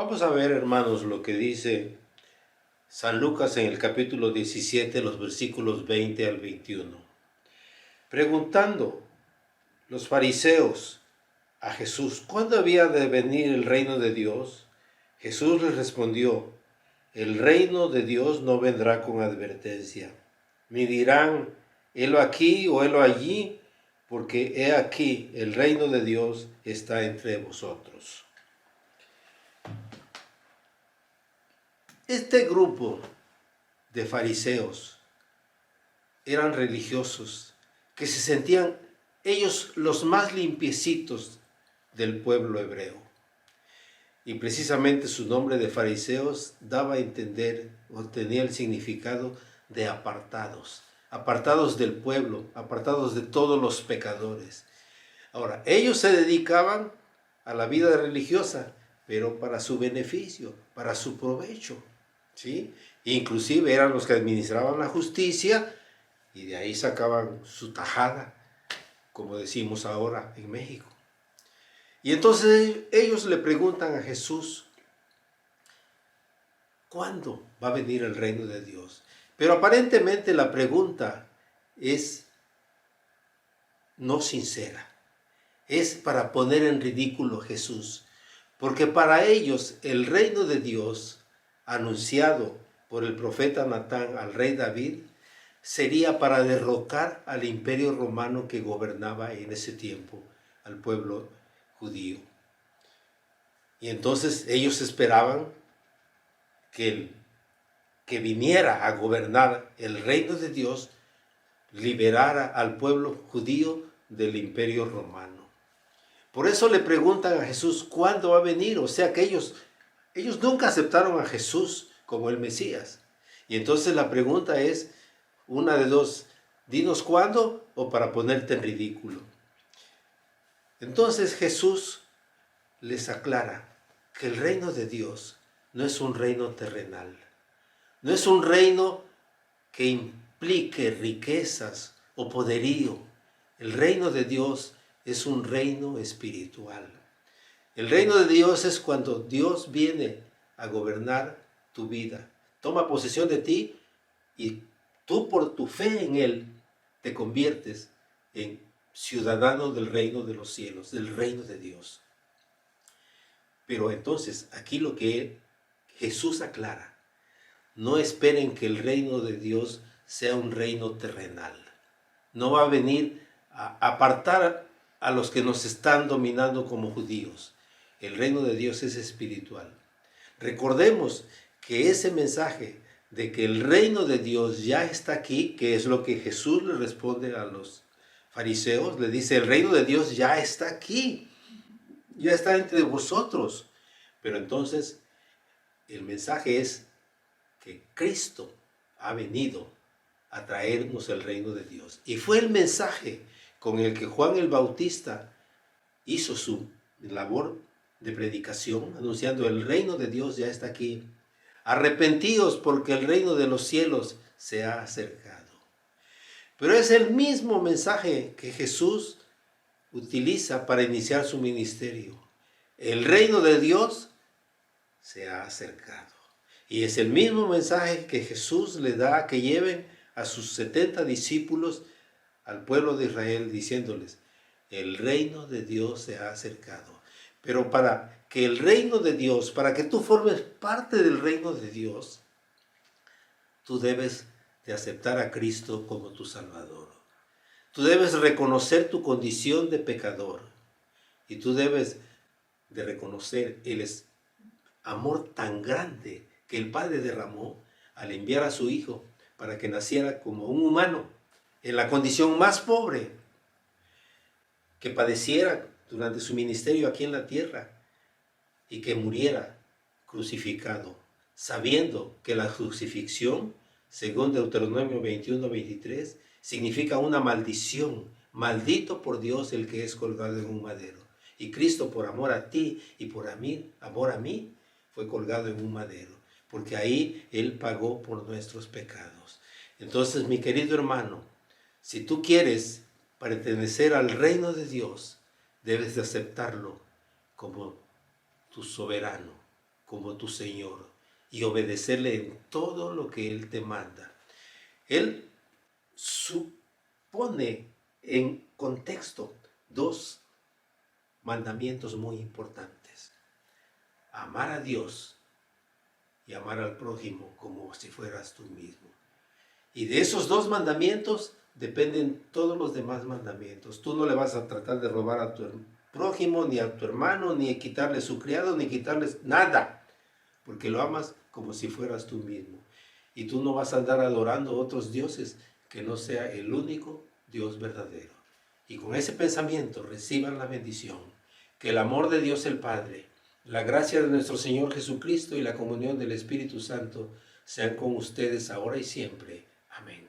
Vamos a ver, hermanos, lo que dice San Lucas en el capítulo 17, los versículos 20 al 21. Preguntando los fariseos a Jesús, ¿cuándo había de venir el reino de Dios? Jesús les respondió, el reino de Dios no vendrá con advertencia, ni dirán, helo aquí o helo allí, porque he aquí, el reino de Dios está entre vosotros. Este grupo de fariseos eran religiosos que se sentían ellos los más limpiecitos del pueblo hebreo. Y precisamente su nombre de fariseos daba a entender o tenía el significado de apartados, apartados del pueblo, apartados de todos los pecadores. Ahora, ellos se dedicaban a la vida religiosa, pero para su beneficio, para su provecho, ¿sí? Inclusive eran los que administraban la justicia y de ahí sacaban su tajada, como decimos ahora en México. Y entonces ellos le preguntan a Jesús, ¿cuándo va a venir el reino de Dios? Pero aparentemente la pregunta es no sincera. Es para poner en ridículo a Jesús. Porque para ellos el reino de Dios, anunciado por el profeta Natán al rey David, sería para derrocar al imperio romano que gobernaba en ese tiempo al pueblo judío. Y entonces ellos esperaban que viniera a gobernar el reino de Dios, liberara al pueblo judío del imperio romano. Por eso le preguntan a Jesús, ¿cuándo va a venir? O sea que ellos nunca aceptaron a Jesús como el Mesías. Y entonces la pregunta es, una de dos, dinos cuándo o para ponerte en ridículo. Entonces Jesús les aclara que el reino de Dios no es un reino terrenal, no es un reino que implique riquezas o poderío. El reino de Dios es un reino espiritual. El reino de Dios es cuando Dios viene a gobernar tu vida, toma posesión de ti y tú por tu fe en Él te conviertes en ciudadano del reino de los cielos, del reino de Dios. Pero entonces aquí lo que Jesús aclara, no esperen que el reino de Dios sea un reino terrenal. No va a venir a apartar a los que nos están dominando como judíos. El reino de Dios es espiritual. Recordemos que ese mensaje de que el reino de Dios ya está aquí, que es lo que Jesús le responde a los fariseos, le dice, el reino de Dios ya está aquí, ya está entre vosotros. Pero entonces el mensaje es que Cristo ha venido a traernos el reino de Dios. Y fue el mensaje con el que Juan el Bautista hizo su labor de predicación, anunciando el reino de Dios ya está aquí. Arrepentíos porque el reino de los cielos se ha acercado. Pero es el mismo mensaje que Jesús utiliza para iniciar su ministerio. El reino de Dios se ha acercado. Y es el mismo mensaje que Jesús le da a que lleven a sus 70 discípulos al pueblo de Israel diciéndoles, el reino de Dios se ha acercado. Pero para que el reino de Dios, para que tú formes parte del reino de Dios, tú debes de aceptar a Cristo como tu Salvador. Tú debes reconocer tu condición de pecador. Y tú debes de reconocer el amor tan grande que el Padre derramó al enviar a su Hijo para que naciera como un humano en la condición más pobre, que padeciera durante su ministerio aquí en la tierra y que muriera crucificado, sabiendo que la crucifixión, según Deuteronomio 21-23, significa una maldición. Maldito por Dios el que es colgado en un madero. Y Cristo, por amor a ti y por amor a mí, fue colgado en un madero, porque ahí Él pagó por nuestros pecados. Entonces, mi querido hermano, si tú quieres pertenecer al reino de Dios, debes de aceptarlo como tu soberano, como tu Señor y obedecerle en todo lo que Él te manda. Él supone en contexto dos mandamientos muy importantes: amar a Dios y amar al prójimo como si fueras tú mismo. Y de esos dos mandamientos dependen todos los demás mandamientos. Tú no le vas a tratar de robar a tu prójimo, ni a tu hermano, ni quitarle su criado, ni quitarles nada, porque lo amas como si fueras tú mismo. Y tú no vas a andar adorando otros dioses que no sea el único Dios verdadero. Y con ese pensamiento reciban la bendición. Que el amor de Dios el Padre, la gracia de nuestro Señor Jesucristo y la comunión del Espíritu Santo sean con ustedes ahora y siempre. Amén.